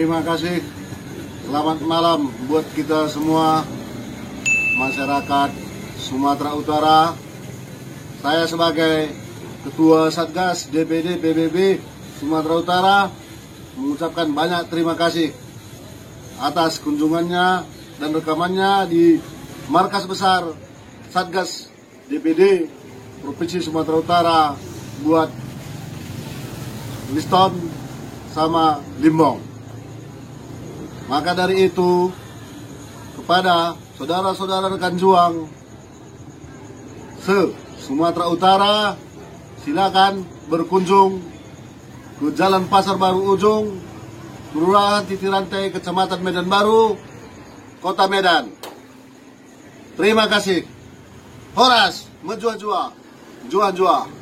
terima kasih. Selamat malam buat kita semua masyarakat Sumatera Utara. Saya sebagai Ketua Satgas DPD PBB Sumatera Utara mengucapkan banyak terima kasih atas kunjungannya dan rekamannya di markas besar Satgas DPD Provinsi Sumatera Utara buat Liston sama Limbong. Maka dari itu, kepada saudara-saudara rekan juang se-Sumatera Utara, silakan berkunjung ke Jalan Pasar Baru Ujung, Kelurahan Titirantai, Kecamatan Medan Baru, Kota Medan. Terima kasih. Horas, menjua-jua, jua-jua.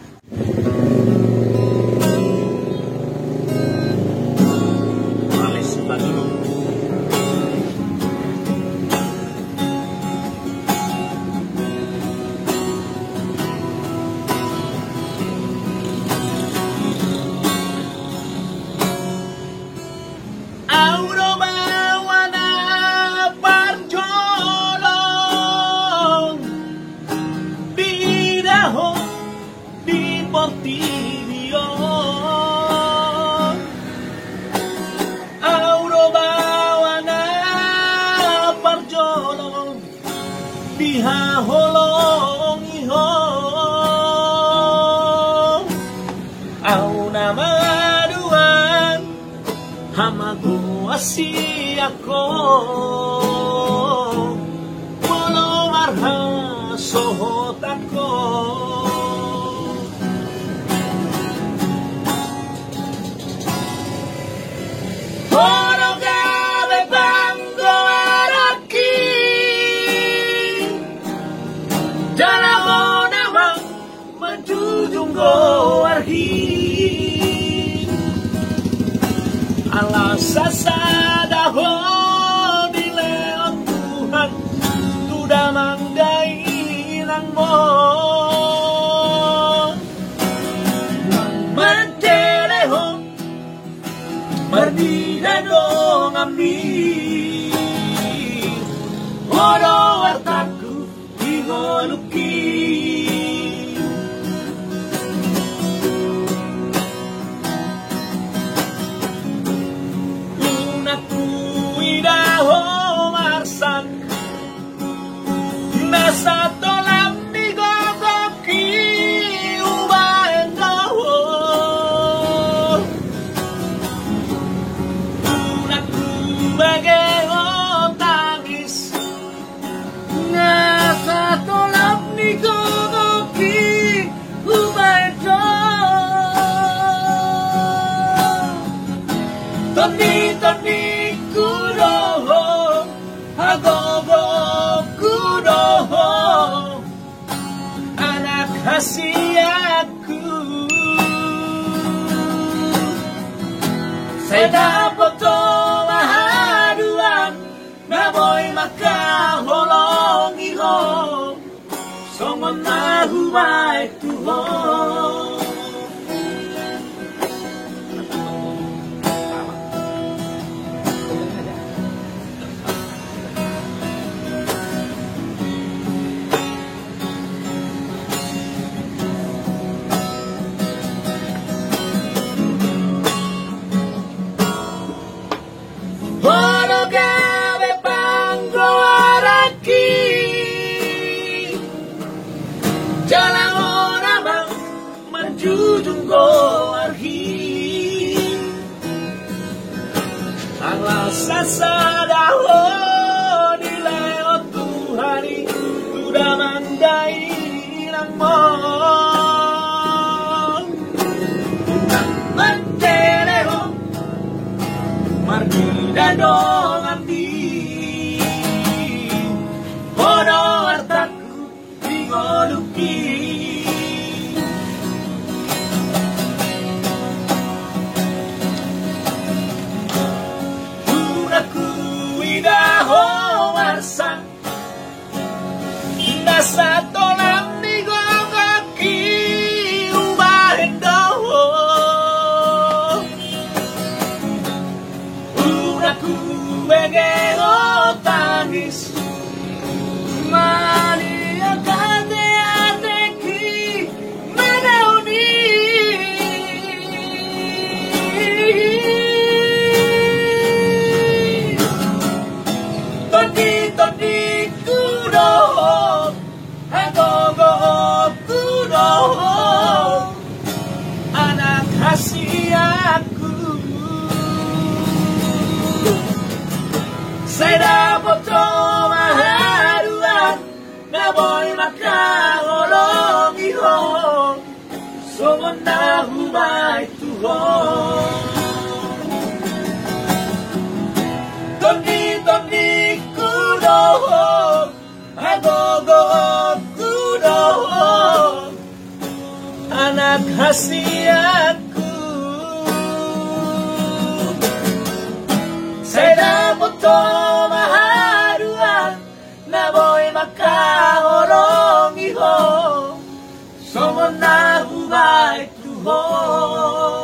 Biha holong iho au nama duan hamagu asiako walau marha sohotako alas sasada ho dileon Tuhan sudah manggai nang mo mencere ho berdina dong ambi oro wartaku ingoluki nasa tolam ni gogoki ubaendaho tunakku bageo tangis nasa tolam ni gogoki ubaendaho toni kudoho agogo anak hasiaku saya dapat mahaduan naboy maka holong iho songon nahuai Tuhan sasada ho dileo Tuhani sudah mandai nang mo mentere ho margi dadong ambi hono artaku ingoluki nasa tolam ni gogoki ubahendaho aku. Saya poto maharuan na boy makahorong ihong somon na humay tuhong. Toni kudohong agogo kudohong anak hasiatku. Saya poto maharuan na boy makahorong ihong somon na humay tuhong.